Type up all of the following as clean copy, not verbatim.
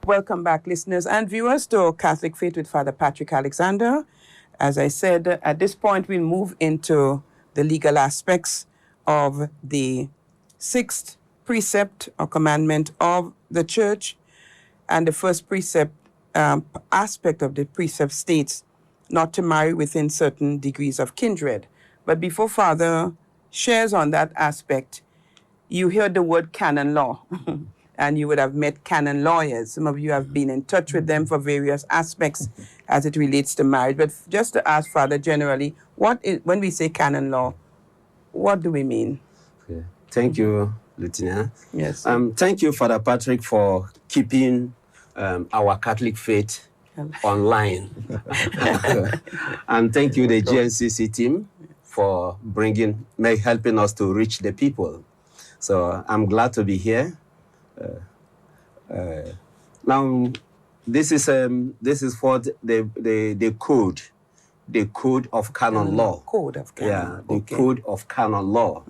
Welcome back, listeners and viewers, to Catholic Faith with Father Patrick Alexander. As I said, at this point, we'll move into the legal aspects of the sixth precept or commandment of the Church. And the first precept, aspect of the precept states not to marry within certain degrees of kindred. But before Father shares on that aspect, you heard the word canon law. And you would have met canon lawyers. Some of you have been in touch with them for various aspects as it relates to marriage. But just to ask Father generally, when we say canon law, what do we mean? Okay. Thank you, Lieutenant. Yes. Thank you, Father Patrick, for keeping our Catholic faith online. And thank you, the GNCC team, for helping us to reach the people. So I'm glad to be here. Now, this is what the code of canon law. Code of canon. Yeah, the code of canon law.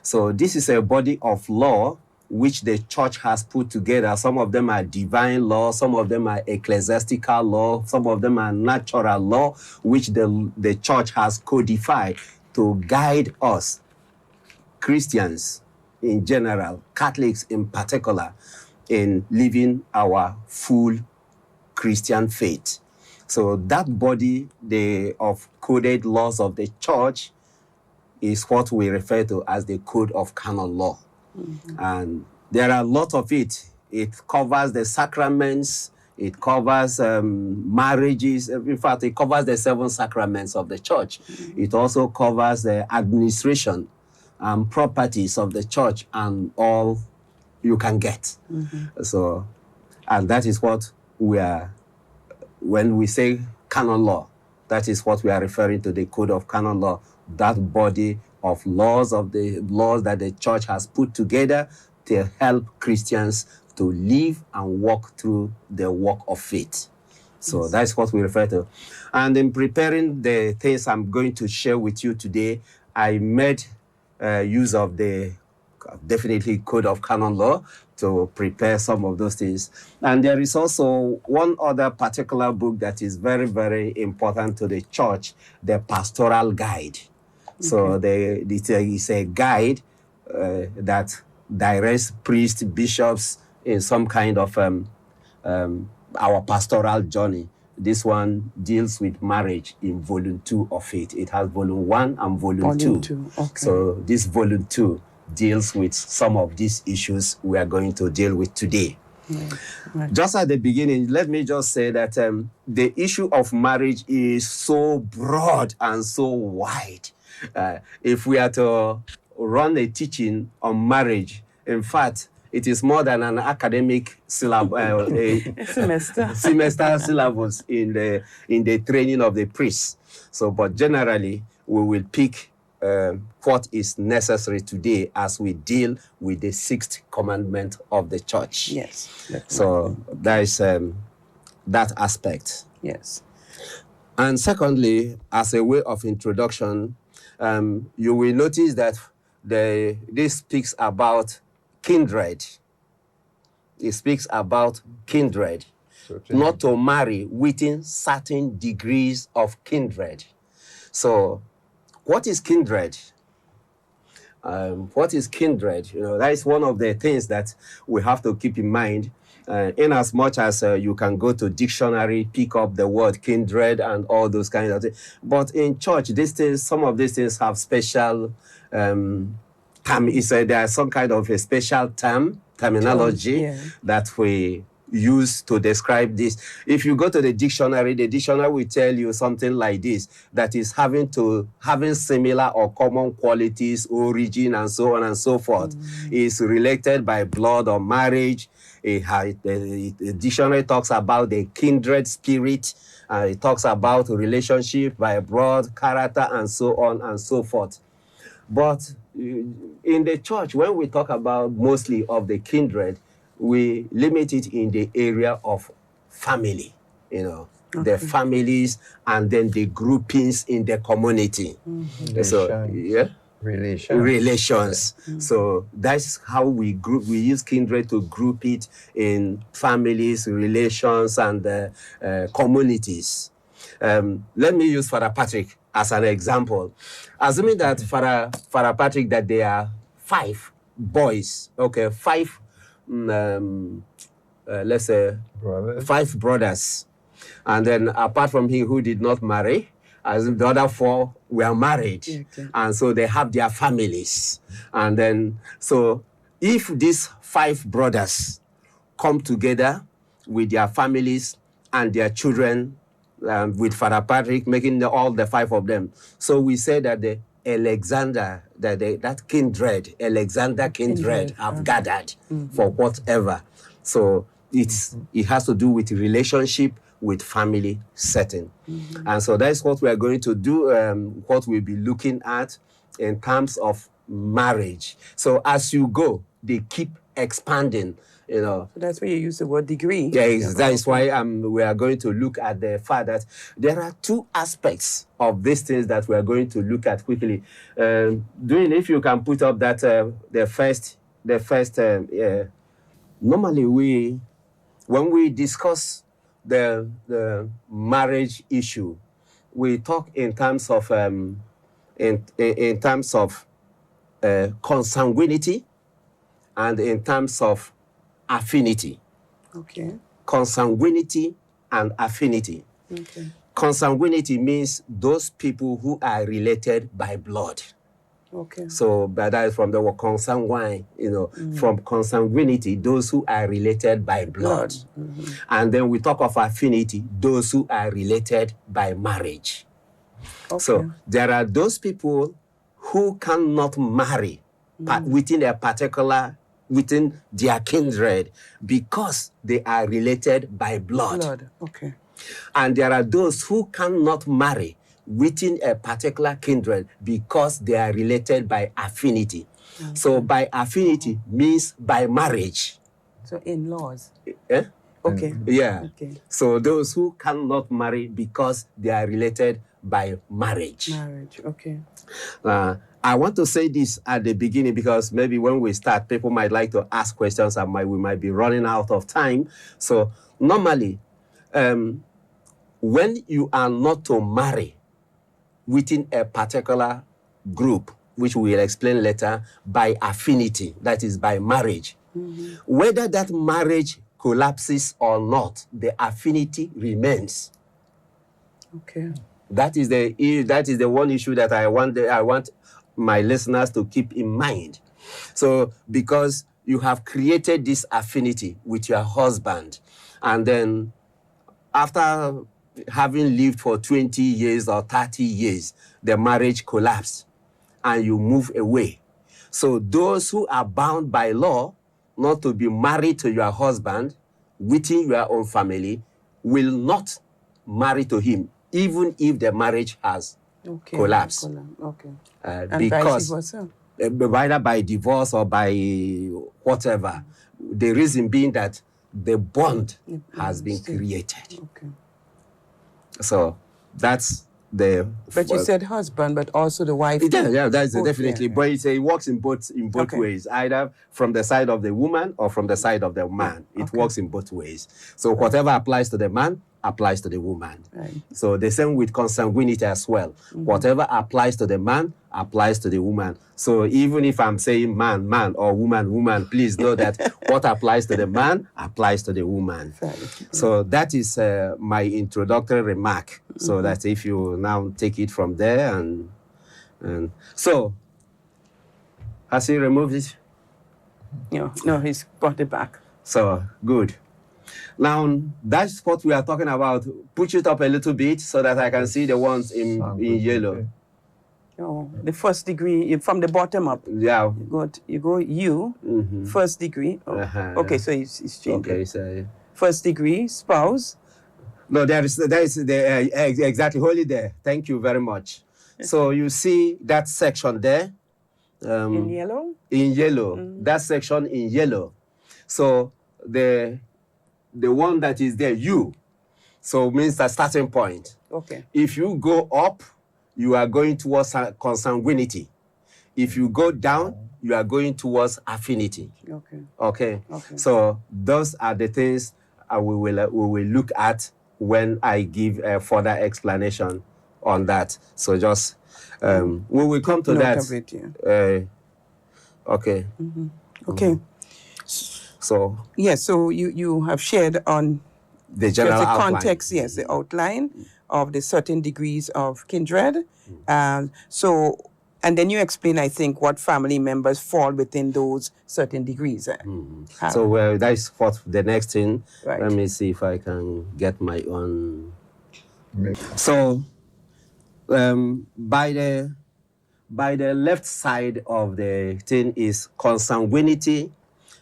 So this is a body of law which the church has put together. Some of them are divine law, some of them are ecclesiastical law, some of them are natural law, which the church has codified to guide us, Christians in general, Catholics in particular, in living our full Christian faith. So that body of coded laws of the church is what we refer to as the code of canon law. And there are a lot of it. It covers the sacraments, it covers marriages. In fact, it covers the 7 sacraments of the church. It also covers the administration and properties of the church and all you can get. So, and that is what we are, when we say canon law, that is what we are referring to, the code of canon law, that body of laws that the church has put together to help Christians to live and walk through the walk of faith. So that's what we refer to. And in preparing the things I'm going to share with you today, I made use of the definitely code of canon law to prepare some of those things. And there is also one other particular book that is very, very important to the church, the Pastoral Guide. So it's a guide that directs priests, bishops in some kind of our pastoral journey. This one deals with marriage in volume 2 of it. It has volume 1 and volume 2. Okay. So this volume 2 deals with some of these issues we are going to deal with today. Right. Just at the beginning, let me just say that the issue of marriage is so broad and so wide. If we are to run a teaching on marriage, in fact, it is more than an academic semester syllabus in the training of the priests. So, but generally, we will pick what is necessary today as we deal with the 6th commandment of the church. Yes. So there is that aspect. Yes. And secondly, as a way of introduction, you will notice that this speaks about kindred. It speaks about kindred, not to marry within certain degrees of kindred. So, what is kindred? What is kindred? That is one of the things that we have to keep in mind. In as much as you can go to dictionary, pick up the word kindred and all those kinds of things. But in church, some of these things have special term. There is some kind of a special terminology that we use to describe this. If you go to the dictionary will tell you something like this, that is having similar or common qualities, origin, and so on and so forth. Is related by blood or marriage. The dictionary talks about the kindred spirit. It talks about relationship by blood, character, and so on and so forth. But in the church, when we talk about mostly of the kindred, we limit it in the area of family, the families and then the groupings in the community. So, relations. So that's how we use kindred to group it in families, relations, and communities. Let me use Father Patrick as an example. Assuming that Father Patrick, that there are 5 boys, okay, 5, let's say, Brothers. 5 brothers. And then apart from him who did not marry, as the other 4 were married. Okay. And so they have their families. And then, so if these 5 brothers come together with their families and their children, with Father Patrick, making all the 5 of them. So we say that the Alexander, that kindred, Alexander kindred have gathered for whatever. So it has to do with relationship, with family setting. And so that's what we are going to do, what we'll be looking at in terms of marriage. So as you go, they keep expanding, you know. So that's where you use the word degree. Yeah, that is why we are going to look at the fact that there are 2 aspects of these things that we are going to look at quickly. If you can put up that the first, normally when we discuss the marriage issue, we talk in terms of in terms of consanguinity and in terms of affinity. Okay. Consanguinity and affinity. Okay. Consanguinity means those people who are related by blood. Okay. So that is from the word consanguine, you know, from consanguinity, those who are related by blood. And then we talk of affinity, those who are related by marriage. Okay. So there are those people who cannot marry within their kindred because they are related by blood. Okay. And there are those who cannot marry within a particular kindred because they are related by affinity. Okay. So by affinity means by marriage. So in-laws. Eh? Okay. Yeah. Okay. So those who cannot marry because they are related by marriage. Marriage, okay. I want to say this at the beginning because maybe when we start, people might like to ask questions and we might be running out of time. So normally, when you are not to marry within a particular group, which we will explain later, by affinity, that is by marriage, whether that marriage collapses or not, the affinity remains. Okay. That is the one issue that I want my listeners to keep in mind. So because you have created this affinity with your husband, and then after having lived for 20 years or 30 years, the marriage collapsed and you move away. So those who are bound by law not to be married to your husband within your own family will not marry to him, even if the marriage has collapsed. Okay. Because vice versa. Either by divorce or by whatever, the reason being that the bond has been created. Okay. So that's the. But you said husband, but also the wife. Yeah, that's both, definitely. Yeah. But it works in both ways, either from the side of the woman or from the side of the man. It works in both ways. So whatever applies to the man applies to the woman. Right. So the same with consanguinity as well. Whatever applies to the man applies to the woman. So even if I'm saying man, man, or woman, woman, please know that what applies to the man applies to the woman. So that is my introductory remark. So that if you now take it from there and so, has he removed it? No, he's brought it back. So, good. Now, that's what we are talking about. Push it up a little bit so that I can see the ones in yellow. Oh, the first degree, from the bottom up. Yeah. You go first degree. Oh. Okay, so he's changed. Okay, so first degree, spouse. No, there is exactly, hold it there. Thank you very much. So you see that section there? In yellow? In yellow. That section in yellow. So the one that is there, so means the starting point. Okay. If you go up, you are going towards consanguinity. If you go down, you are going towards affinity. Okay. Okay. Okay. So those are the things we will look at when I give a further explanation on that. So just we will come to Note that. of it, yeah. Okay. Okay. So yes, so you have shared on the general just the outline. context, yes, the outline of the certain degrees of kindred. So, and then you explain, I think, what family members fall within those certain degrees. So that is what the next thing. Right. Let me see if I can get my own. So by the left side of the thing is consanguinity.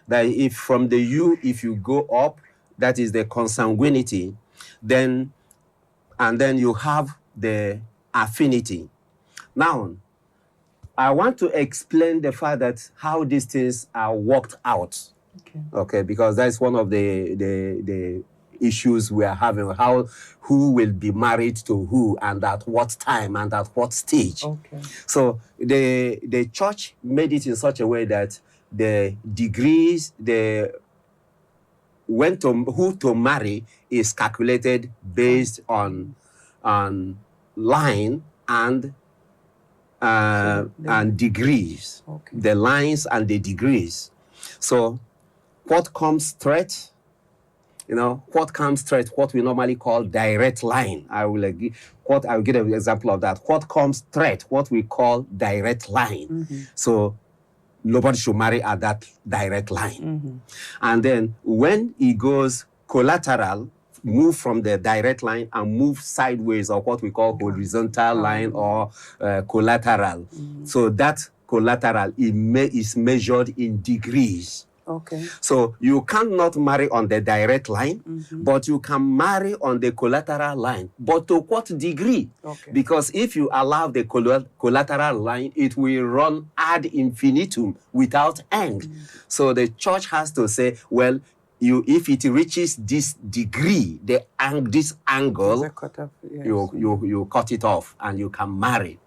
That if from the U, if you go up, that is the consanguinity. And then you have the affinity. Now, I want to explain the fact that how these things are worked out. Okay, because that's one of the issues we are having, who will be married to who and at what time and at what stage. Okay. So the church made it in such a way that the degrees, who to marry is calculated based on line and degrees. Okay. The lines and the degrees. So what comes straight, what we normally call direct line. I will give an example of that. What comes straight, what we call direct line. So nobody should marry at that direct line. And then when it goes collateral, move from the direct line and move sideways, or what we call horizontal line or collateral. So that collateral is measured in degrees. Okay. So you cannot marry on the direct line, but you can marry on the collateral line. But to what degree? Okay. Because if you allow the collateral line, it will run ad infinitum without end. So the church has to say, well, if it reaches this degree, this angle, cut off, yes. you cut it off and you can marry.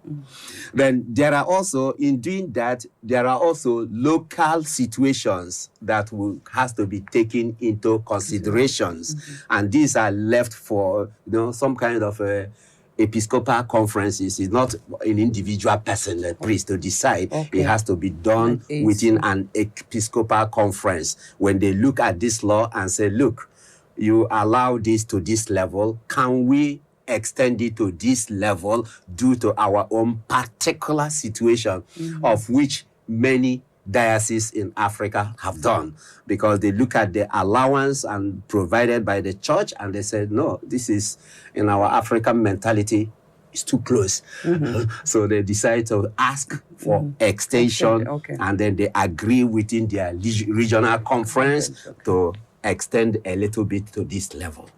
Then there are also, in doing that, there are also local situations that has to be taken into considerations. And these are left for some kind of episcopal conferences. Is not an individual person, a priest, to decide. Okay. It has to be done within an episcopal conference. When they look at this law and say, look, you allow this to this level, can we extend it to this level due to our own particular situation, of which many dioceses in Africa have done, because they look at the allowance and provided by the church and they said, no, this is, in our African mentality, it's too close. So they decide to ask for extension, and then they agree within their regional conference to extend a little bit to this level.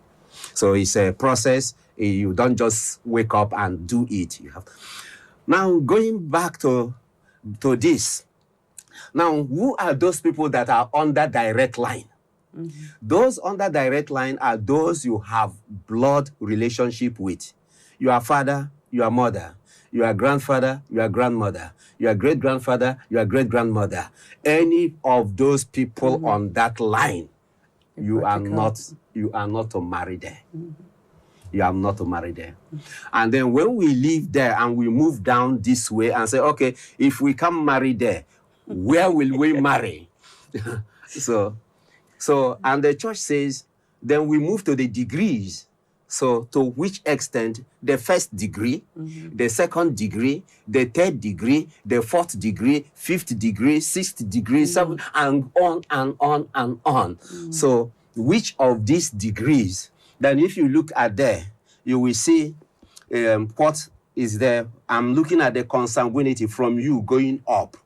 So it's a process. You don't just wake up and do it. You have. Now, going back to this. Now, who are those people that are under direct line? Those under direct line are those you have blood relationship with. Your father, your mother, your grandfather, your grandmother, your great-grandfather, your great-grandmother. Any of those people on that line, you are not to marry there. You are not to marry there. And then when we live there and we move down this way and say, okay, if we can marry there, where will we marry? So, and the church says, then we move to the degrees. So, to which extent the first degree, the second degree, the third degree, the fourth degree, fifth degree, sixth degree, seventh, and on and on and on. So, which of these degrees? Then, if you look at there, you will see what is there. I'm looking at the consanguinity from you going up.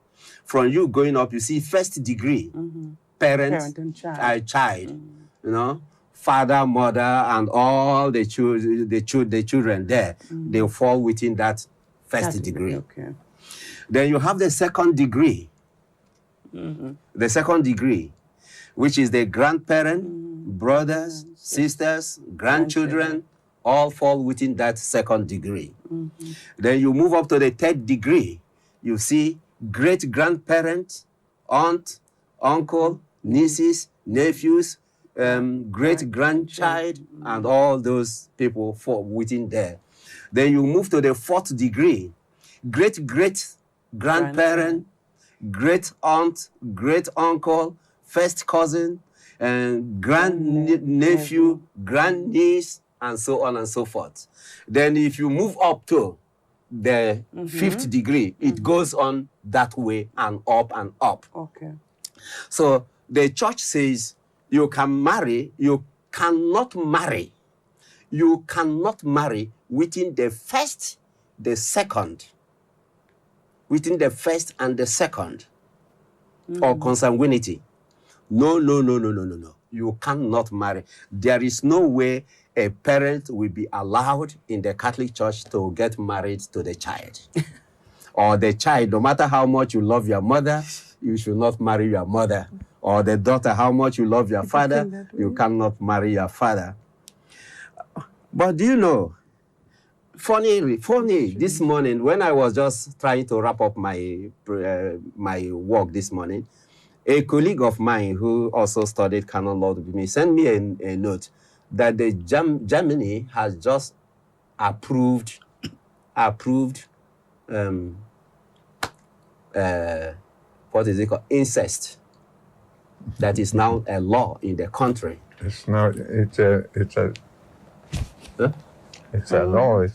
From you going up, you see first degree, parent and child, father, mother, and all the children there, they fall within that first degree. Okay. Then you have the second degree. The second degree, which is the grandparent, brothers, sisters, grandchildren, all fall within that second degree. Then you move up to the third degree. You see great-grandparent, aunt, uncle, nieces, nephews, great-grandchild, and all those people fall within there. Then you move to the fourth degree, great-great-grandparent, great-aunt, great-uncle, first cousin, and grand-nephew, grand-niece, and so on and so forth. Then if you move up to the fifth degree, it goes on that way and up and up. Okay. So the church says you can marry, you cannot marry. You cannot marry within the first, the second, within the first and the second, or consanguinity. No. You cannot marry. There is no way a parent will be allowed in the Catholic Church to get married to the child. Or the child, no matter how much you love your mother, you should not marry your mother. Or the daughter, how much you love your father, you cannot marry your father. But do you know, funny, this morning, when I was just trying to wrap up my work this morning, a colleague of mine who also studied Canon Law with me sent me a note that the Germany has just approved what is it called? Incest. That is now a law in the country. It's not. It's a law.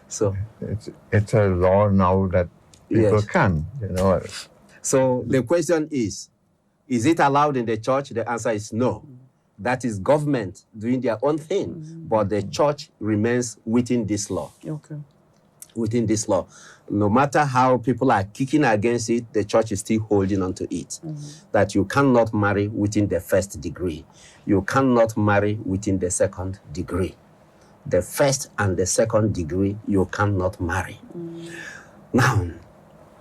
So it's a law now that people can. So the question is it allowed in the church? The answer is no. That is government doing their own thing, but the church remains within this law. Okay. Within this law. No matter how people are kicking against it, the church is still holding on to it. That you cannot marry within the first degree. You cannot marry within the second degree. The first and the second degree, you cannot marry. Now,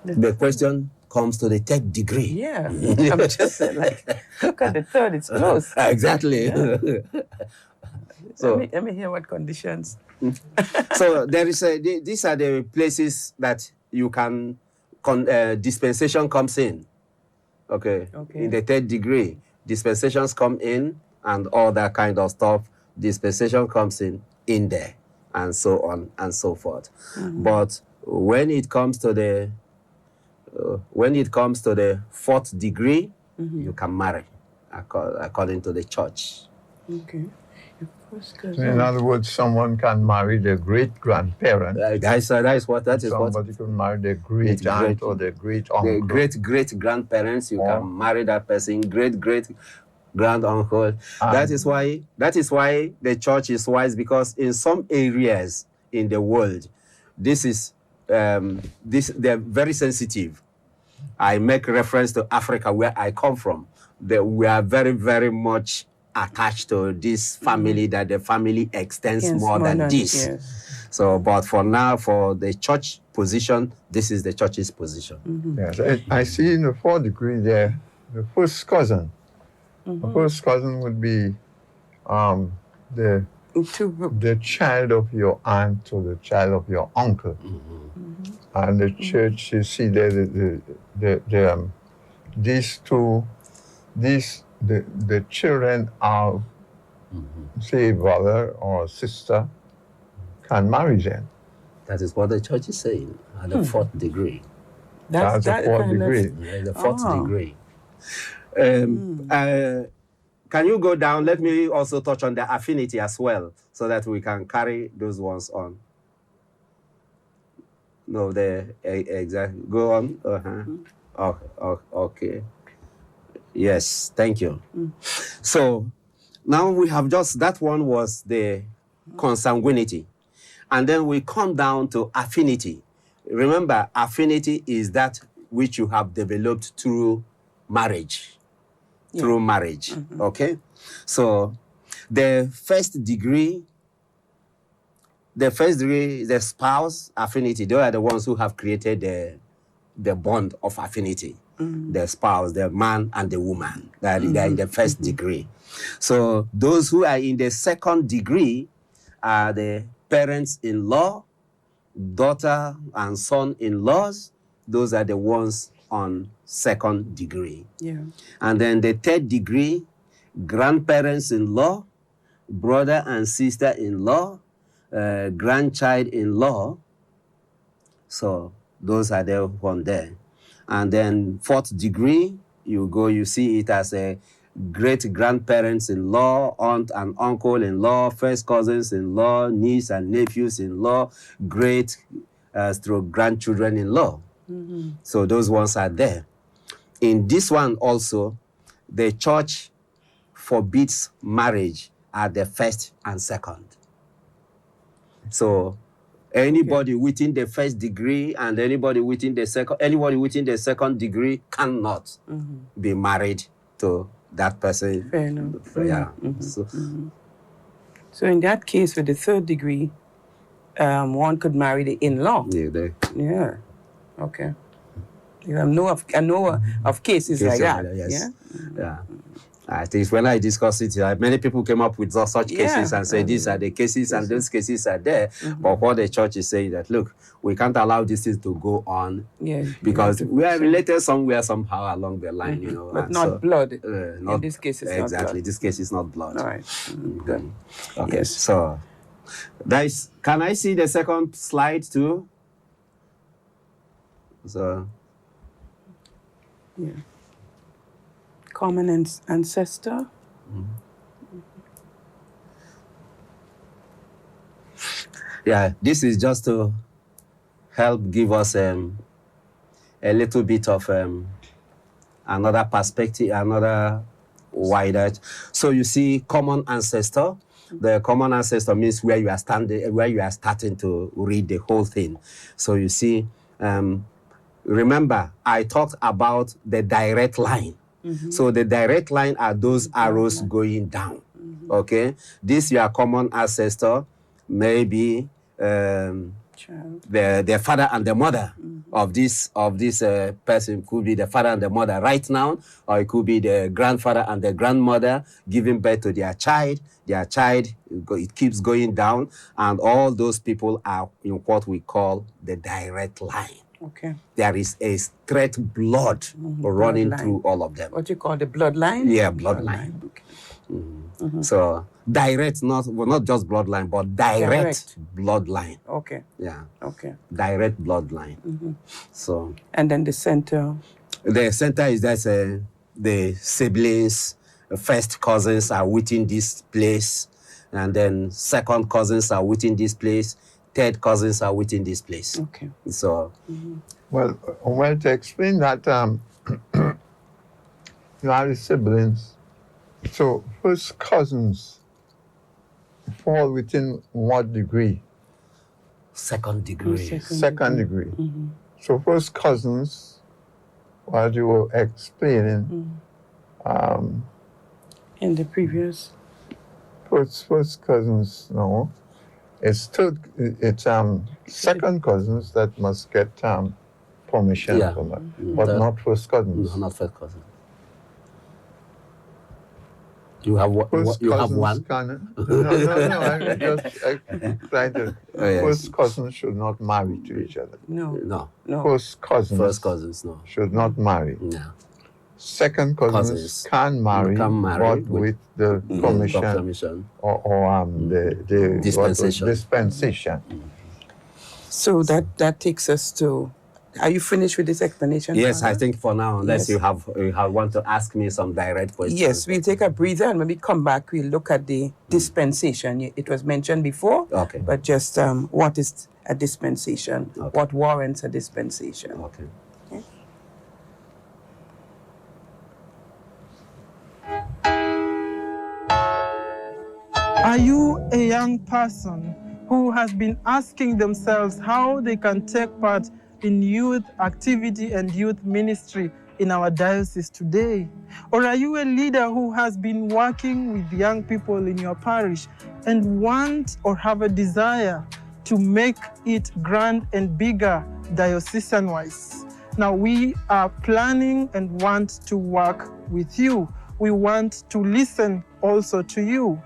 the question comes to the third degree. Yeah, I'm just saying, look at the third, it's close. Exactly. Yeah. So let me hear what conditions. So there is these are the places that you can dispensation comes in. Okay. In the third degree, dispensations come in and all that kind of stuff. Dispensation comes in there, and so on and so forth. But when it comes to the fourth degree, you can marry according to the church. Okay. In other words, someone can marry their great-grandparent. That is what. Somebody can marry their great-aunt or their great-uncle. The great-great-grandparents, you can marry that person. Great-great-grand-uncle. That is why the church is wise, because in some areas in the world, they're very sensitive. I make reference to Africa, where I come from. We are very, very much attached to this family, that the family extends more than this. Yes. So, but for now, for the church position, this is the church's position. Yes, I see in the fourth degree there, the first cousin. The first cousin would be the child of your aunt or the child of your uncle. And the church, you see there, the children of, say, a brother or a sister can marry them. That is what the church is saying, at the fourth degree. That's the fourth degree. Yeah, the fourth degree. Can you go down? Let me also touch on the affinity as well, so that we can carry those ones on. No, exactly. Go on. Okay. Yes, thank you. So now we have that one was the consanguinity. And then we come down to affinity. Remember, affinity is that which you have developed through marriage. Through marriage, okay? So the first degree, the spouse affinity, they are the ones who have created the bond of affinity. The spouse, the man and the woman, that they are in the first degree. So those who are in the second degree are the parents-in-law, daughter and son-in-laws, those are the ones on second degree. Yeah. And then the third degree, grandparents-in-law, brother and sister-in-law, grandchild-in-law. So those are the one there. And then fourth degree, you see it as a great-grandparents-in-law, aunt and uncle-in-law, first cousins-in-law, niece and nephews-in-law, grandchildren-in-law. Mm-hmm. So those ones are there. In this one also, the church forbids marriage at the first and second. So anybody within the first degree and anybody within the second degree cannot be married to that person. Fair enough. Yeah. Mm-hmm. So in that case, with the third degree, one could marry the in-law. Yeah. Okay. I know of cases like that. Yes. Yeah. Yeah. I think when I discussed it, many people came up with such cases and said these are the cases and those cases are there. Mm-hmm. But what the church is saying that, look, we can't allow this thing to go on because we are related somewhere, somehow along the line, you know. But not blood. Not, in this case, it's exactly. not blood. This case is not blood. All right. Good. Okay. Yes. So, can I see the second slide too? So. Yeah. Common ancestor. Yeah, this is just to help give us a little bit of another perspective, another wider. So you see, common ancestor. The common ancestor means where you are starting to read the whole thing. So you see, remember I talked about the direct line. So the direct line are those arrows going down. Okay, this your common ancestor, maybe the father and the mother of this person. Could be the father and the mother right now, or it could be the grandfather and the grandmother giving birth to their child. Their child, it keeps going down, and all those people are in what we call the direct line. Okay. There is a straight blood running through all of them. What you call the bloodline? Yeah, bloodline. Okay. So direct, not just bloodline, but direct bloodline. Okay. Yeah. Okay. Direct bloodline. So. And then the center. The center is that the siblings, first cousins are within this place, and then second cousins are within this place. Third cousins are within this place. Okay. So. Well, to explain that, you have the siblings. So first cousins fall within what degree? Second degree. Second degree. So first cousins, what you were explaining, in the previous. First cousins, no. It's second cousins that must get permission from that, but not first cousins. No, not first cousins. You have one. No, I'm just trying to. First cousins should not marry to each other. No. First cousins no. should not marry. No. Second cousins can marry, but with the permission or the dispensation. So that takes us to. Are you finished with this explanation? Yes, Father? I think for now, unless you want to ask me some direct questions. Yes, we'll take a breather and when we come back, we'll look at the dispensation. It was mentioned before, but just what is a dispensation? What warrants a dispensation? Okay. Are you a young person who has been asking themselves how they can take part in youth activity and youth ministry in our diocese today? Or are you a leader who has been working with young people in your parish and want or have a desire to make it grand and bigger diocesan-wise? Now, we are planning and want to work with you. We want to listen also to you.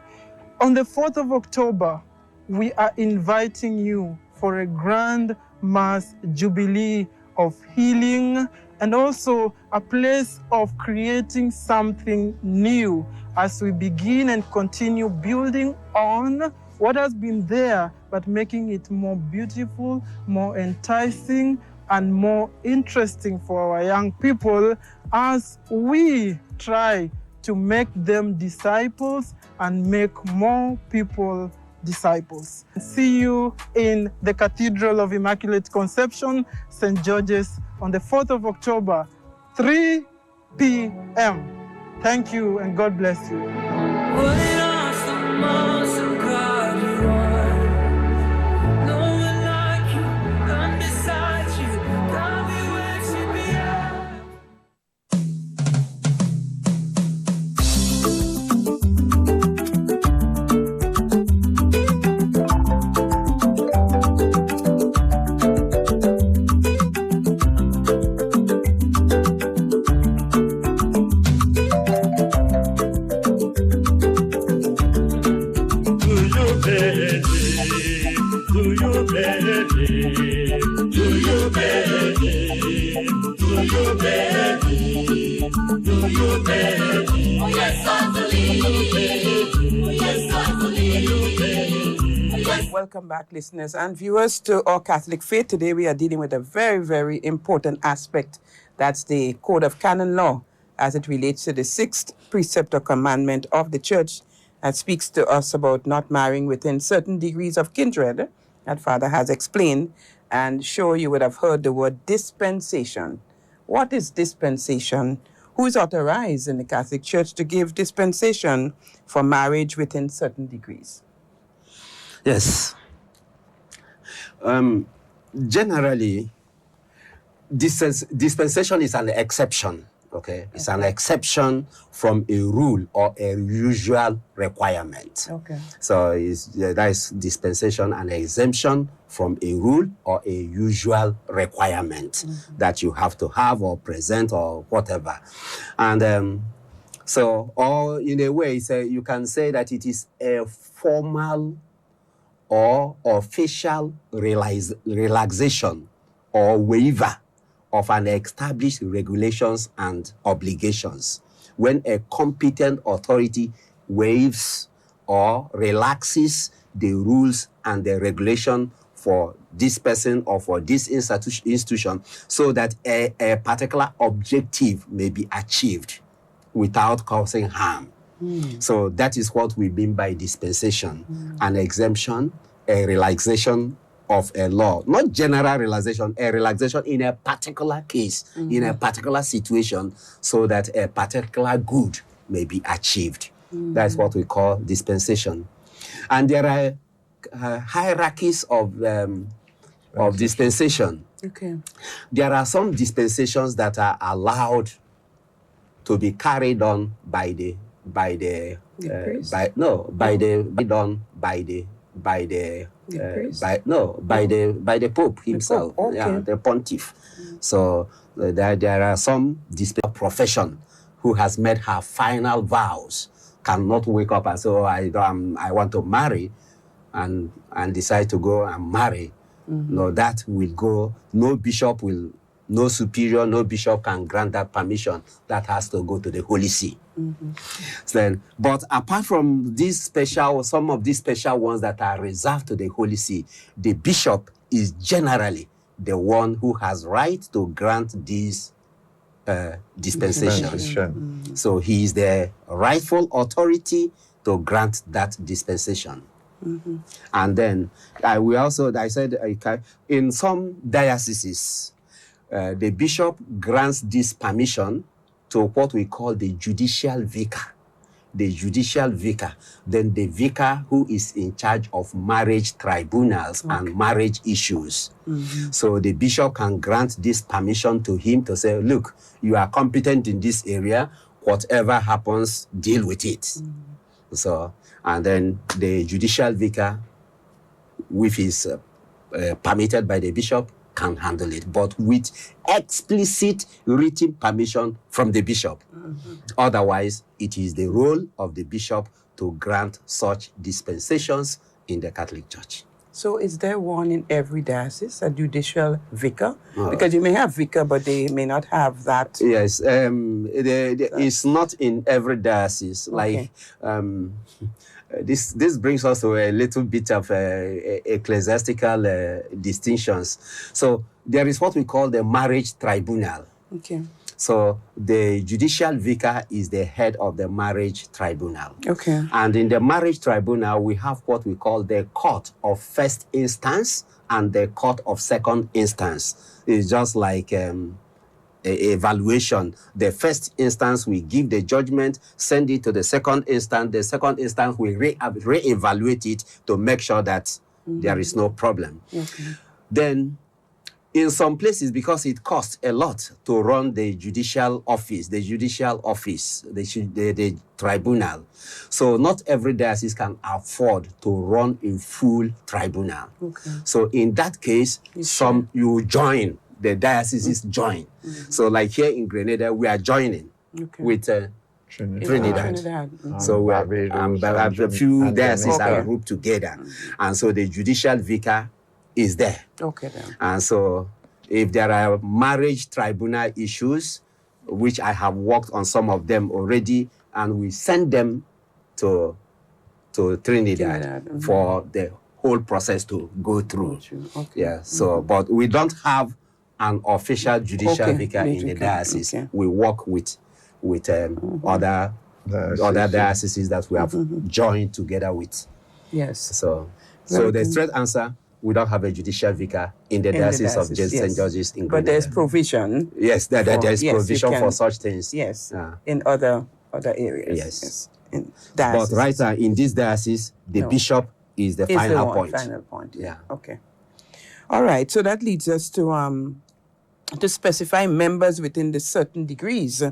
On the 4th of October, we are inviting you for a grand Mass Jubilee of healing, and also a place of creating something new as we begin and continue building on what has been there, but making it more beautiful, more enticing, and more interesting for our young people as we try to make them disciples and make more people disciples. See you in the Cathedral of Immaculate Conception, St. George's, on the 4th of October, 3 p.m. Thank you and God bless you. What an awesome God you are. No one like you, none beside you. God, we worship you. Welcome back, listeners and viewers, to Our Catholic Faith. Today we are dealing with a very, very important aspect. That's the Code of Canon Law as it relates to the 6th precept or commandment of the Church that speaks to us about not marrying within certain degrees of kindred that Father has explained. And sure, you would have heard the word dispensation. What is dispensation? Who is authorized in the Catholic Church to give dispensation for marriage within certain degrees? Yes. Generally, dispensation is an exception, okay? It's an exception from a rule or a usual requirement. Okay. So that is dispensation, an exemption from a rule or a usual requirement that you have to have or present or whatever. And or in a way, you can say that it is a formal or official relaxation or waiver of an established regulations and obligations when a competent authority waives or relaxes the rules and the regulation for this person or for this institution so that a particular objective may be achieved without causing harm. So that is what we mean by dispensation, an exemption, a relaxation of a law, not general relaxation, a relaxation in a particular case, in a particular situation, so that a particular good may be achieved. That's what we call dispensation. And there are hierarchies of dispensation. Okay. There are some dispensations that are allowed to be carried on by the Pope himself, the pontiff. So there are some profession who has made her final vows cannot wake up and say, "Oh, I want to marry," and decide to go and marry. No, that will go. No superior, no bishop can grant that permission. That has to go to the Holy See. But apart from some of these special ones that are reserved to the Holy See, the bishop is generally the one who has right to grant these dispensations. So he is the rightful authority to grant that dispensation. And then I said in some dioceses, the bishop grants this permission to what we call the judicial vicar. The judicial vicar, then the vicar who is in charge of marriage tribunals and marriage issues. So the bishop can grant this permission to him to say, "Look, you are competent in this area. Whatever happens, deal with it." So, and then the judicial vicar, which is permitted by the bishop, can handle it, but with explicit written permission from the bishop. Otherwise, it is the role of the bishop to grant such dispensations in the Catholic Church. So is there one in every diocese, a judicial vicar? No. Because you may have vicar, but they may not have that. Yes, it's not in every diocese. Okay. Like this brings us to a little bit of ecclesiastical distinctions. So there is what we call the marriage tribunal. Okay. So the judicial vicar is the head of the marriage tribunal. Okay. And in the marriage tribunal, we have what we call the court of first instance and the court of second instance. It's just like a evaluation. The first instance, we give the judgment, send it to the second instance. The second instance, we re-evaluate it to make sure that there is no problem. Okay. Then, in some places, because it costs a lot to run the judicial office, the tribunal. So not every diocese can afford to run a full tribunal. Okay. So in that case, you join, the dioceses join. So like here in Grenada, we are joining with Trinidad. So we have a few dioceses are grouped together. And so the judicial vicar is there. Okay then. And so if there are marriage tribunal issues, which I have worked on some of them already, and we send them to Trinidad for the whole process to go through. Okay. Yeah. So, but we don't have an official judicial vicar in the diocese. Okay. We work with other dioceses that we have joined together with. Yes. So the straight answer, we don't have a judicial vicar in the diocese of St. George's in Grenada. But there's provision. Yes, there is provision for such things. Yes, in other areas. Yes. In but right now, in this diocese, the bishop is the final point. Final point. Yeah. Okay. All right. So that leads us to specify members within the certain degrees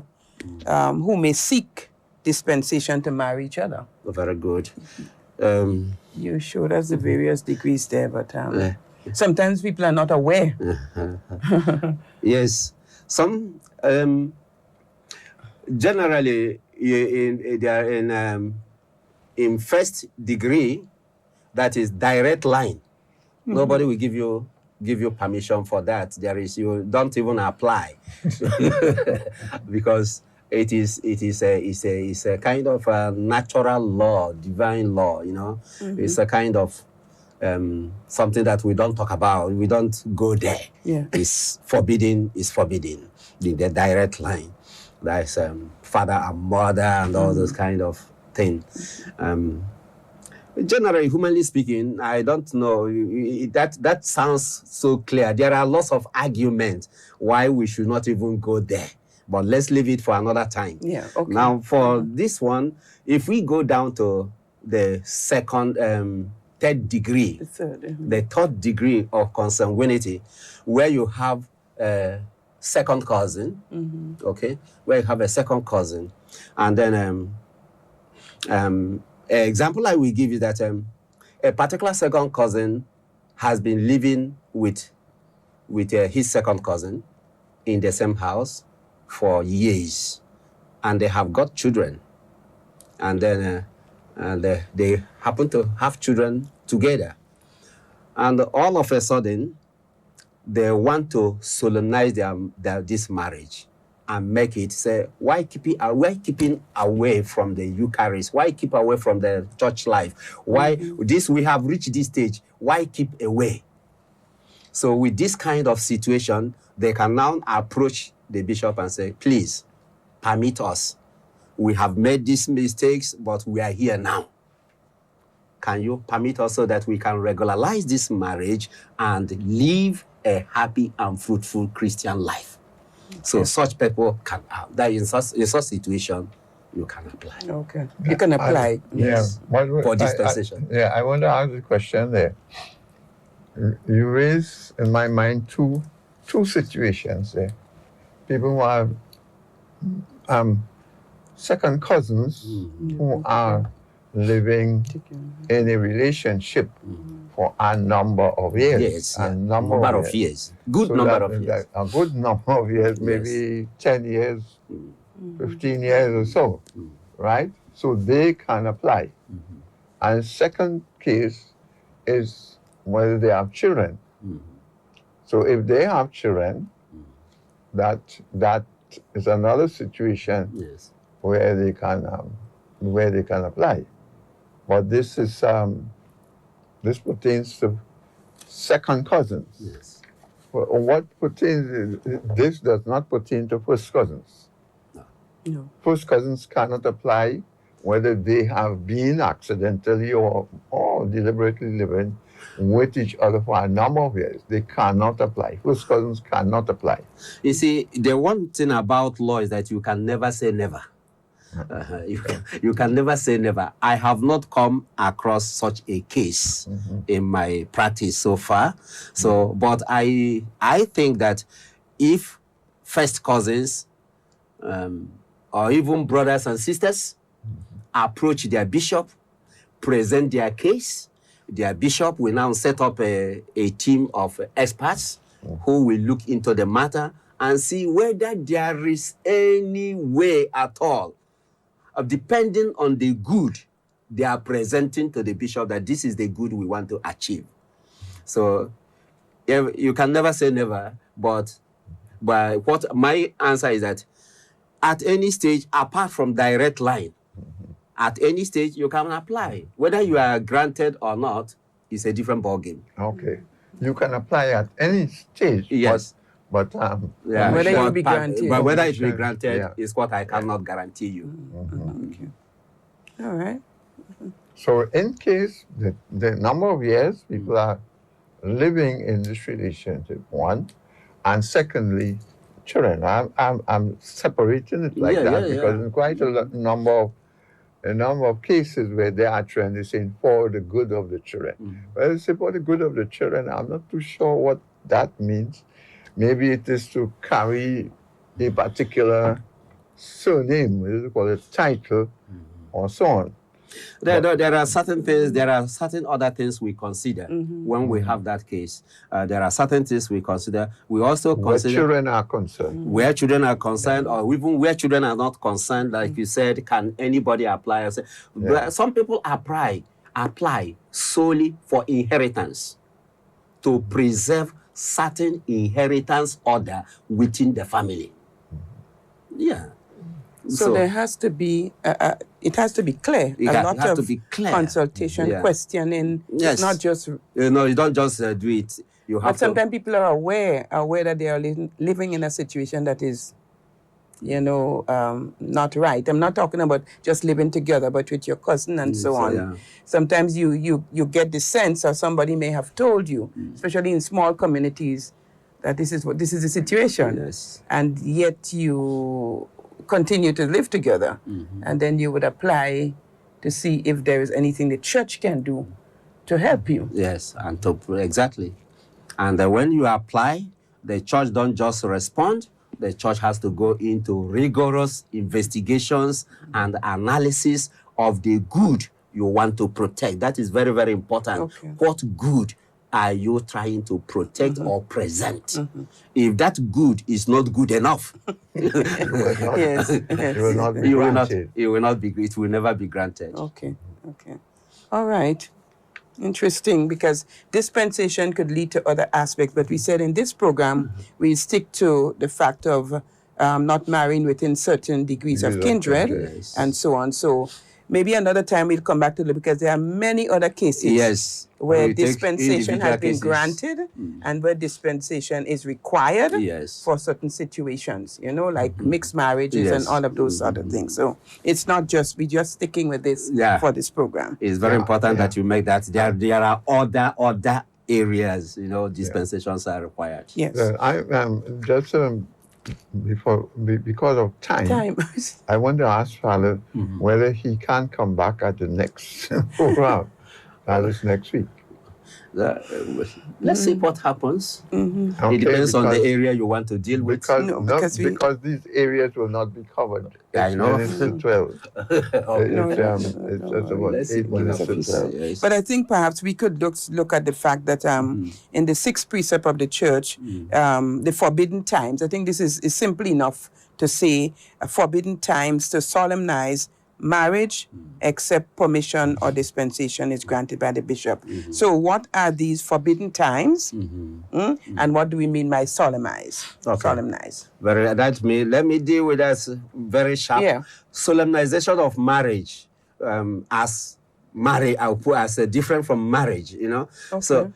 who may seek dispensation to marry each other. Very good. You showed us the various degrees there, but sometimes people are not aware. Yes. Some generally they are in first degree, that is direct line. Nobody will give you permission for that. You don't even apply because it's a kind of a natural law, divine law, you know. It's a kind of something that we don't talk about. We don't go there. Yeah. It's forbidden. The direct line. That's father and mother and all those kind of things. Generally, humanly speaking, I don't know. That sounds so clear. There are lots of arguments why we should not even go there. But let's leave it for another time. Yeah, okay. Now, for this one, if we go down to the third degree, the third degree of consanguinity, where you have a second cousin, okay, where you have a second cousin, and then an example I will give you that a particular second cousin has been living with his second cousin in the same house for years, and they have got children, and then they happen to have children together, and all of a sudden they want to solemnize this marriage and make it say, why keeping away from the Eucharist? Why keep away from the church life? Why we have reached this stage? Why keep away? So with this kind of situation, they can now approach the bishop and say, please, permit us. We have made these mistakes, but we are here now. Can you permit us so that we can regularize this marriage and live a happy and fruitful Christian life? So such people can, that in such situation, you can apply. Okay. You can apply. Yes. For dispensation. I want to ask a question there. You raise in my mind two situations there. People who have second cousins who are living in a relationship for a number of years. Yes, a number of years. Good number of years. A good number of years, maybe 10 years, 15 years or so, right? So they can apply. And second case is whether they have children. So if they have children, that is another situation Yes. where they can apply. But this is this pertains to second cousins. Yes. What pertains? This does not pertain to first cousins. No. First cousins cannot apply whether they have been accidentally or deliberately living with each other for a number of years. They cannot apply. First cousins cannot apply. You see, the one thing about law is that you can never say never. You can never say never. I have not come across such a case in my practice so far. So, but I think that if first cousins or even brothers and sisters approach their bishop, present their case, their bishop will now set up a team of experts who will look into the matter and see whether there is any way at all, depending on the good they are presenting to the bishop, that this is the good we want to achieve. So you can never say never, but what my answer is that at any stage, apart from direct line, at any stage you can apply. Whether you are granted or not is a different ballgame. Okay. You can apply at any stage. Yes. But Yeah, Whether it will but be granted. But whether it will be granted Yeah. is what I cannot guarantee you. Okay. All right. So in case the number of years people are living in this relationship, one, and secondly, children. I'm separating it like that because in quite a number of cases where they are trying to say for the good of the children. Well, say for the good of the children, I'm not too sure what that means. Maybe it is to carry a particular surname, we call it title, or so on. There are certain things, there are certain other things we consider when we have that case. There are certain things we consider. We also consider where children are concerned. Where children are concerned, or even where children are not concerned, like you said, can anybody apply? But some people apply solely for inheritance, to preserve certain inheritance order within the family. Yeah. So there has to be, it has to be clear. It has to be clear. Consultation, questioning. Yes. Not just... you don't just do it. You have but sometimes people are aware that they are living in a situation that is, not right. I'm not talking about just living together, but with your cousin and so on. Yeah. Sometimes you get the sense, or somebody may have told you, especially in small communities, that this is the situation. Yes. And yet you continue to live together, and then you would apply to see if there is anything the church can do to help you. Yes, and exactly. And when you apply, the church don't just respond. The church has to go into rigorous investigations and analysis of the good you want to protect. That is very, very important. Okay. What good are you trying to protect or present? If that good is not good enough, Yes. It will not be it will never be granted. Okay. All right. Interesting, because dispensation could lead to other aspects, but we said in this program, we stick to the fact of not marrying within certain degrees of kindred Yes. and so on. So maybe another time we'll come back to it, because there are many other cases Yes. where We take dispensation has been individual cases. granted and where dispensation is required Yes. for certain situations, like mixed marriages and Yes. all of those other things. So it's not just, we're just sticking with this for this program. It's very important that you make that. There are other areas, dispensations are required. Yes. I just because of time. I want to ask Father whether he can come back at the next program. That is next week. Let's see what happens. Okay, It depends on the area you want to deal with. Because these areas will not be covered. I know. It's 12. It's about 8 minutes to 12. Yes. But I think perhaps we could look at the fact that in the sixth precept of the church, the forbidden times, I think this is simple enough to say forbidden times to solemnize marriage except permission or dispensation is granted by the bishop. So what are these forbidden times? And what do we mean by solemnize? Okay. Solemnize. Let me deal with that very sharp. Yeah. Solemnization of marriage as marriage, I'll put as different from marriage, you know. Okay. So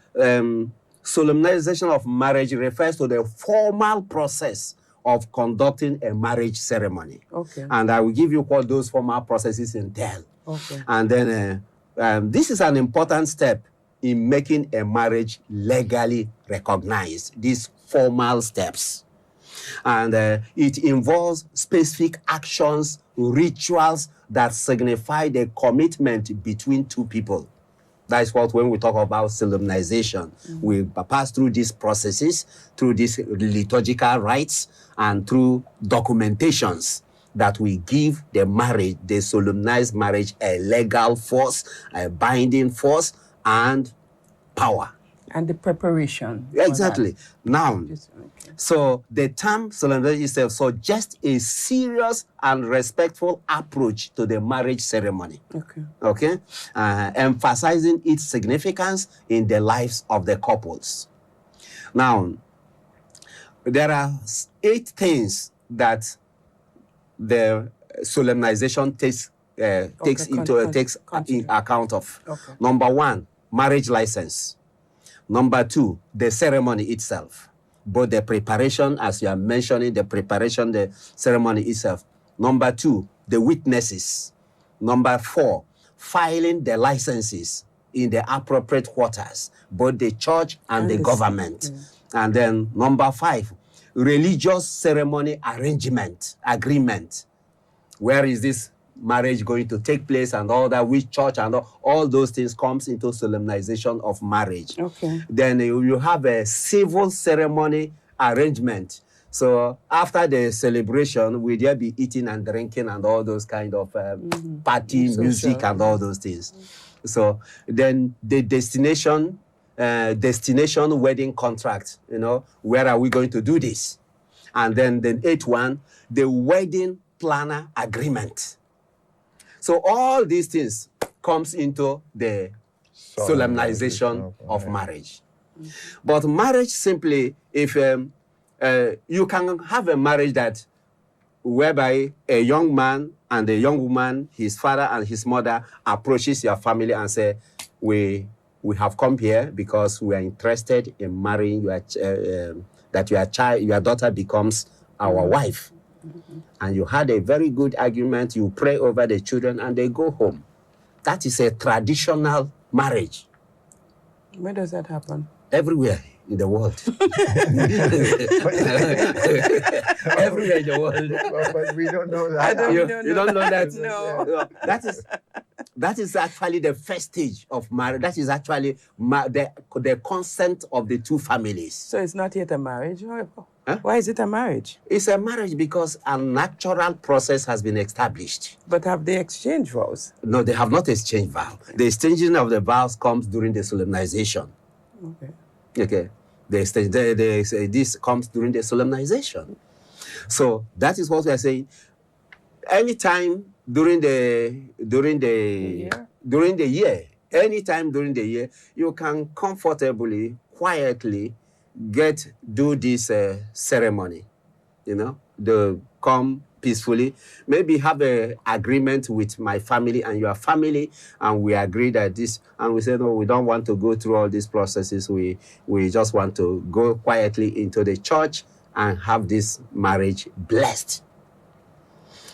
solemnization of marriage refers to the formal process of conducting a marriage ceremony. Okay. And I will give you what those formal processes entail. Okay. And then this is an important step in making a marriage legally recognized, these formal steps. And it involves specific actions, rituals that signify the commitment between two people. That is what, when we talk about solemnization, we pass through these processes, through these liturgical rites, and through documentations that we give the marriage, the solemnized marriage, a legal force, a binding force, and power. And the preparation. for Exactly. that. Now, Okay. so the term solemnization itself suggests a serious and respectful approach to the marriage ceremony. Okay. Okay, emphasizing its significance in the lives of the couples. Now, there are 8 things that the solemnization takes in account of. Okay. Number 1, marriage license. Number 2, the ceremony itself. Both the preparation, as you are mentioning, the ceremony itself. Number 2, the witnesses. Number 4, filing the licenses in the appropriate quarters, both the church and the government. And then number 5, religious ceremony agreement. Where is this marriage going to take place and all that, which church and all those things comes into solemnization of marriage. Okay. Then you have a civil ceremony arrangement. So after the celebration, will there be eating and drinking and all those kind of party, music and all those things. So then the destination wedding contract, you know, where are we going to do this? And then the 8th one, the wedding planner agreement. So all these things comes into the solemnization of marriage. But marriage simply, if you can have a marriage that whereby a young man and a young woman, his father and his mother, approaches your family and say, we have come here because we are interested in marrying your that your daughter becomes our wife. And you had a very good argument, you pray over the children and they go home. That is a traditional marriage. Where does that happen? Everywhere in the world. Everywhere in the world. But we don't know that. You don't know that? No. That is actually the first stage of marriage. That is actually the consent of the two families. So it's not yet a marriage? Huh? Why is it a marriage? It's a marriage because a natural process has been established. But have they exchanged vows? No, they have not exchanged vows. The exchanging of the vows comes during the solemnization. Okay. This comes during the solemnization. So that is what we are saying. Anytime during the year, anytime during the year, you can comfortably, quietly do this ceremony. You know, come peacefully. Maybe have an agreement with my family and your family, and we agree that this, and we say, no, we don't want to go through all these processes. We just want to go quietly into the church and have this marriage blessed.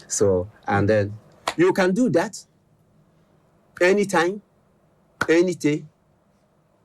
So, and then you can do that anytime, any day,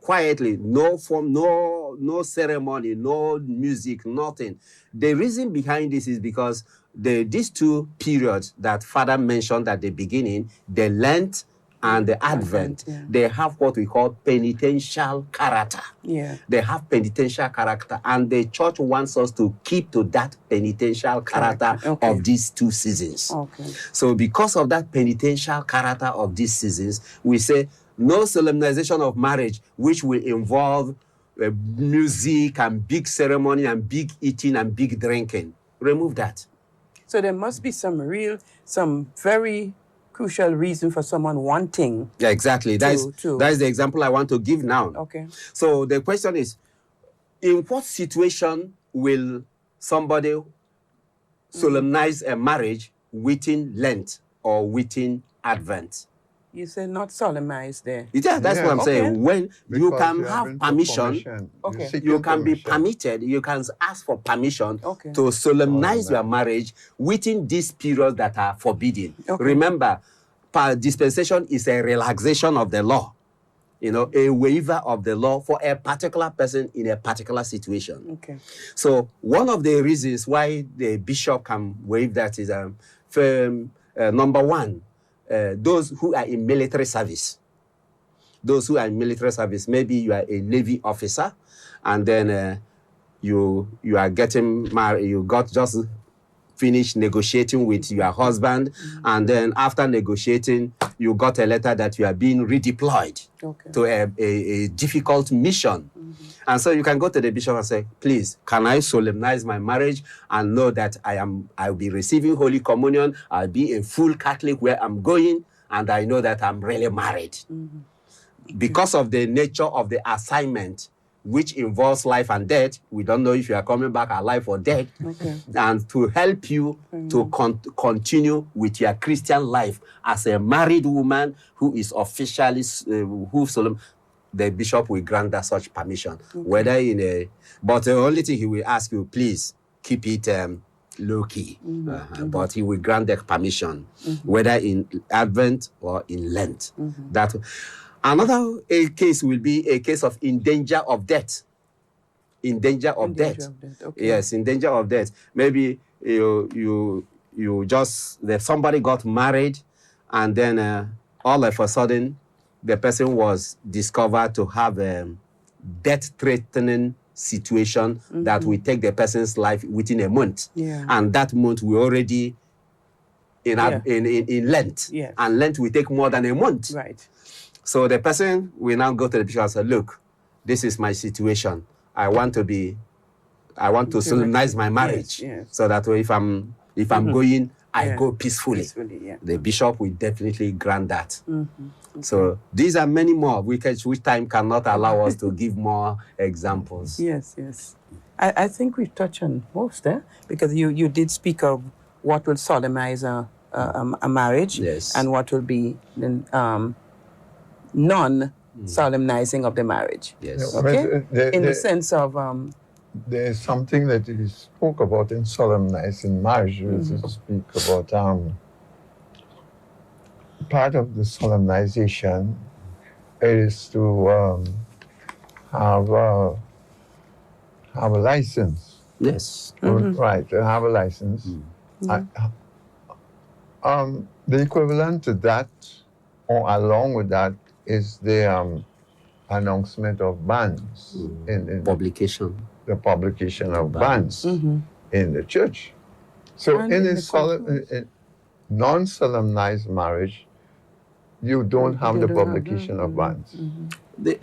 quietly, no form, no ceremony, no music, nothing. The reason behind this is because these two periods that Father mentioned at the beginning, the Lent and the Advent, they have what we call penitential character. Yeah. They have penitential character, and the church wants us to keep to that penitential character of these two seasons. Okay. So because of that penitential character of these seasons, we say no solemnization of marriage, which will involve music and big ceremony and big eating and big drinking. Remove that. So there must be some very crucial reason for someone wanting. Yeah, exactly. That is the example I want to give now. Okay. So the question is, in what situation will somebody solemnize a marriage within Lent or within Advent? You said not solemnize there. Yeah, that's what I'm saying. When you can have permission, Okay. you can be permitted, you can ask for permission to solemnize your marriage within these periods that are forbidden. Okay. Remember, dispensation is a relaxation of the law, a waiver of the law for a particular person in a particular situation. Okay. So one of the reasons why the bishop can waive that is, number one, those who are in military service. Those who are in military service, maybe you are a Navy officer, and then you are getting married, you got just finished negotiating with your husband, and then after negotiating, you got a letter that you are being redeployed to a difficult mission. And so you can go to the bishop and say, please, can I solemnize my marriage and know that I'll be receiving Holy Communion, I'll be a full Catholic where I'm going, and I know that I'm really married. Because of the nature of the assignment, which involves life and death, we don't know if you are coming back alive or dead, and to help you to continue with your Christian life as a married woman who is officially, the bishop will grant that such permission. Whether but the only thing he will ask you, please keep it low-key. But he will grant the permission, whether in Advent or in Lent. Another case will be a case of in danger of death. In danger of death. Yes, in danger of death. Maybe you just, somebody got married, and then all of a sudden, the person was discovered to have a death-threatening situation that will take the person's life within a month. And that month we already in Lent. And Lent will take more than a month. Right. So the person will now go to the bishop and say, look, this is my situation. I want to solemnize my marriage. So that way if I'm going, I go peacefully. The bishop will definitely grant that. So these are many more, which time cannot allow us to give more examples. Yes. I think we've touched on most there, because you did speak of what will solemnize a marriage, and what will be non-solemnizing of the marriage. Okay? In the sense of... there's something that he spoke about in solemnizing marriage. He speak about part of the solemnization is to have a license. Yes. Right, to have a license. The equivalent to that, or along with that, is the announcement of bans in publication. The publication of bans in the church. So in a non-solemnized marriage, you don't have the publication of bans. The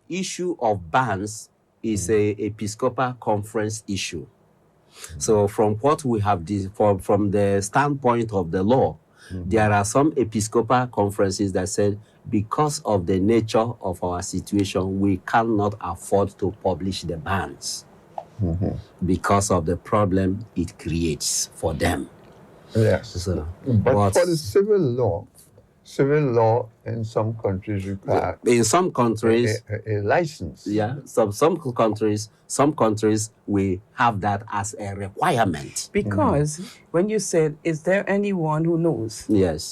issue of bans is a Episcopal Conference issue. So from what we have, from the standpoint of the law, there are some Episcopal conferences that said, because of the nature of our situation, we cannot afford to publish the bans because of the problem it creates for them. Yes. So, but for the civil law in some countries require in some countries a license. Yeah. Some countries we have that as a requirement. Because when you said, is there anyone who knows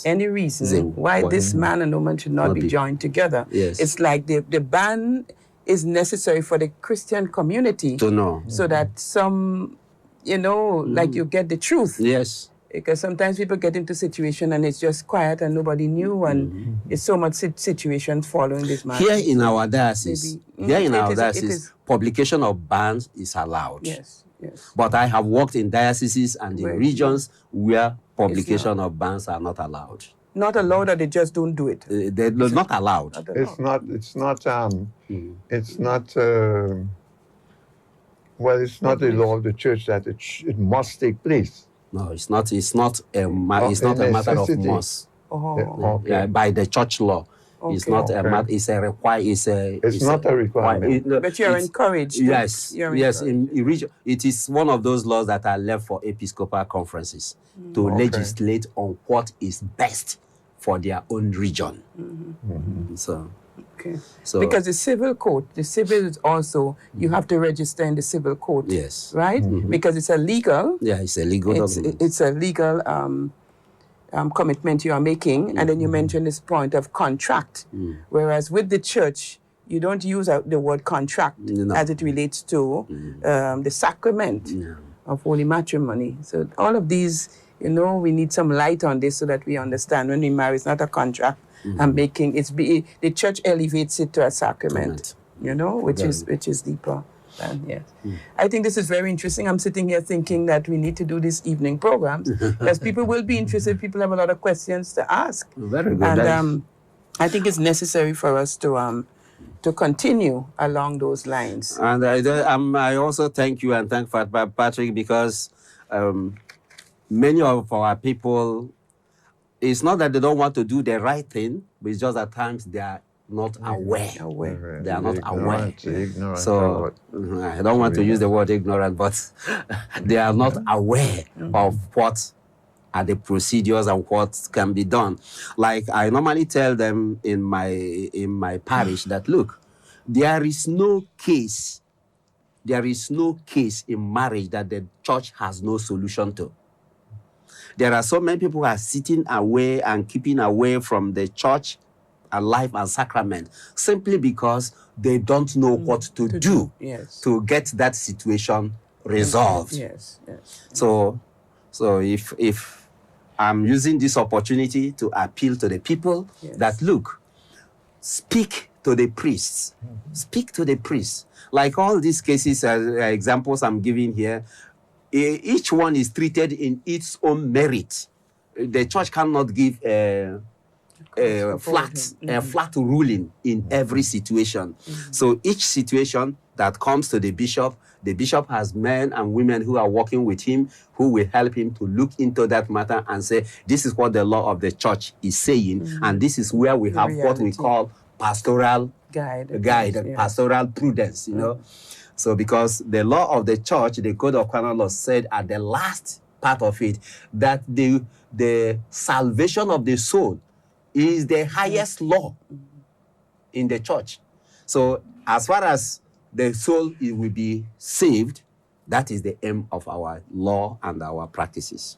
any reason why this man and woman should not be joined together? It's like the ban is necessary for the Christian community to know, so that some, like you get the truth. Yes. Because sometimes people get into situation and it's just quiet and nobody knew, and it's so much situations following this man. Here in our diocese, publication of bans is allowed. Yes. But I have worked in dioceses and in regions where publication of bans are not allowed. Not allowed, or they just don't do it. They're not allowed. It's not a law of the church that it must take place. No, it's not. It's not a matter of necessity. must. Oh, Okay. Yeah, by the church law, it's Okay. not a Okay. matter. It's a require. It's not a requirement. but you're encouraged. Yes, You're yes. encouraged. It is one of those laws that are left for episcopal conferences to Okay. legislate on what is best for their own region. So, Okay. so Because the civil court, the civil is also, you have to register in the civil court. yes, Right? Because it's a legal, yeah, it's a legal document. it's a legal commitment you are making. And then you mentioned this point of contract. Whereas with the church, you don't use the word contract No. as it relates to the sacrament of holy matrimony. So all of these, we need some light on this so that we understand when we marry, it's not a contract. And the church elevates it to a sacrament, which is deeper. And yes, I think this is very interesting. I'm sitting here thinking that we need to do these evening programs because people will be interested. People have a lot of questions to ask. Very good. And I think it's necessary for us to continue along those lines. And I also thank you and thank Patrick because many of our people, it's not that they don't want to do the right thing, but it's just at times they are not aware. They are not aware. Ignorant So I don't want to use the word ignorant, but they are not aware of what are the procedures and what can be done. Like I normally tell them in my parish that look, there is no case in marriage that the church has no solution to. There are so many people who are sitting away and keeping away from the church and life and sacrament simply because they don't know what to do to get that situation resolved. Yes. So if I'm using this opportunity to appeal to the people that look, speak to the priests. Speak to the priests. Like all these cases, examples I'm giving here, each one is treated in its own merit. The church cannot give a flat ruling in every situation. So each situation that comes to the bishop has men and women who are working with him, who will help him to look into that matter and say, this is what the law of the church is saying, and this is where we have what we call pastoral guide, pastoral prudence, So because the law of the church, the Code of Canon Law said at the last part of it, that the salvation of the soul is the highest law in the church. So as far as the soul will be saved, that is the aim of our law and our practices.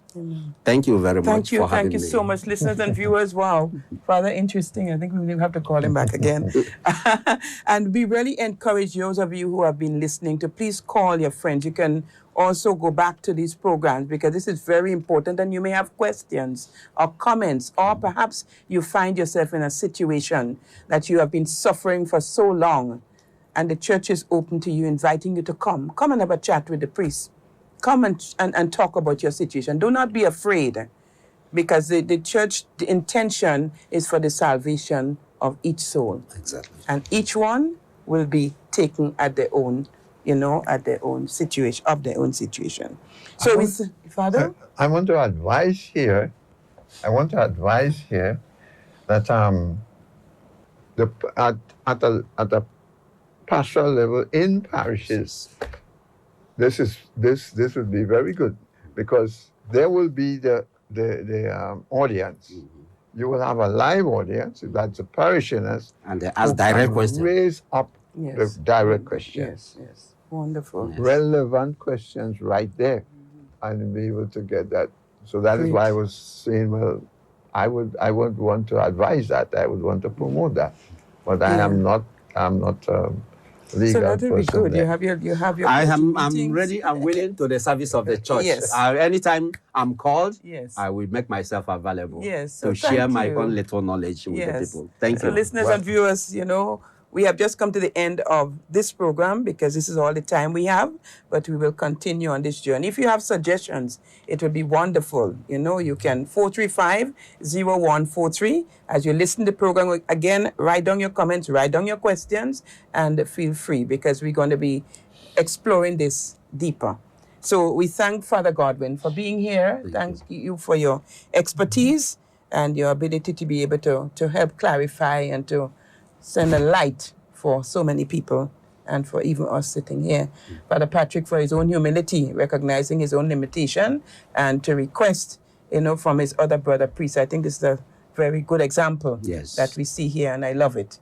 Thank you very much for having me. Thank you so much, listeners and viewers. Wow, rather interesting. I think we will have to call him back again. And we really encourage those of you who have been listening to please call your friends. You can also go back to these programs because this is very important and you may have questions or comments, or perhaps you find yourself in a situation that you have been suffering for so long and the church is open to you, inviting you to come. Come and have a chat with the priest. Come and talk about your situation. Do not be afraid, because the church, the intention is for the salvation of each soul. Exactly. And each one will be taken at their own, at their own situation, So, Father? I want to advise here that at a pastoral level in parishes, this would be very good, because there will be the audience. You will have a live audience, that's the parishioners, and they ask direct questions. Raise up the direct questions. Yes. Wonderful. Yes. Relevant questions right there, and be able to get that. So that is why I was saying, well, I would want to advise that. I would want to promote that, but I'm not legal. So that would be good. There. You have your. I'm ready. I'm willing to the service of the church. Yes. Anytime I'm called, Yes. I will make myself available. Yes. To share my own little knowledge with the people. Thank you. Listeners and viewers, we have just come to the end of this program because this is all the time we have, but we will continue on this journey. If you have suggestions, it would be wonderful. You can 435-0143. As you listen to the program, again, write down your comments, write down your questions, and feel free, because we're going to be exploring this deeper. So we thank Father Godwin for being here. Thank you for your expertise and your ability to be able to help clarify and to send a light for so many people and for even us sitting here. Father Patrick, for his own humility, recognizing his own limitation, and to request, from his other brother priests. I think this is a very good example that we see here, and I love it,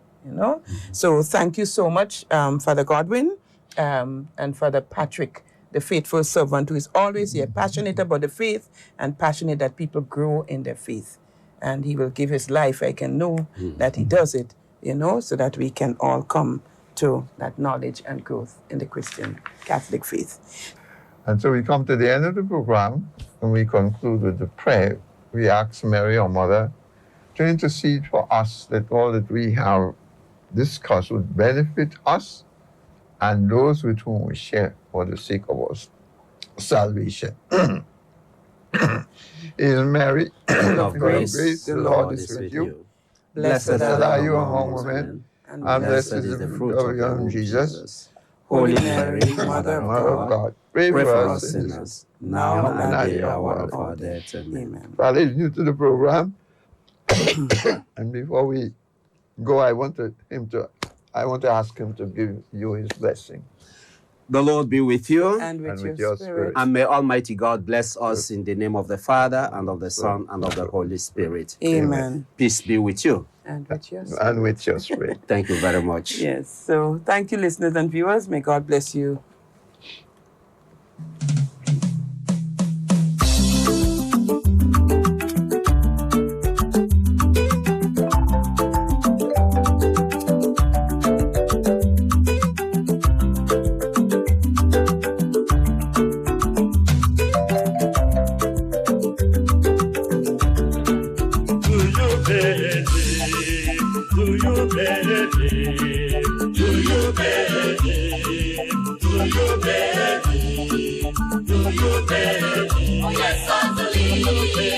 So thank you so much, Father Godwin, and Father Patrick, the faithful servant who is always here, passionate about the faith and passionate that people grow in their faith. And he will give his life. I can know that he does it, so that we can all come to that knowledge and growth in the Christian Catholic faith. And so we come to the end of the program, and we conclude with the prayer. We ask Mary, our Mother, to intercede for us, that all that we have discussed would benefit us and those with whom we share for the sake of our salvation. Hail Mary, full of grace, the Lord is with you. Blessed are you among women, and blessed is the fruit of your womb, Jesus. Holy Mary, Mother of God, pray Pray for us sinners, now and at the hour of our death. Amen. Father is new to the program. And before we go, I want to ask him to give you his blessing. The Lord be with you. And with your spirit. And may Almighty God bless us in the name of the Father, and of the Son, and of the Holy Spirit. Amen. Peace be with you. And with your spirit. And with your spirit. Thank you very much. Yes. So thank you, listeners and viewers. May God bless you. Oh yes, I believe.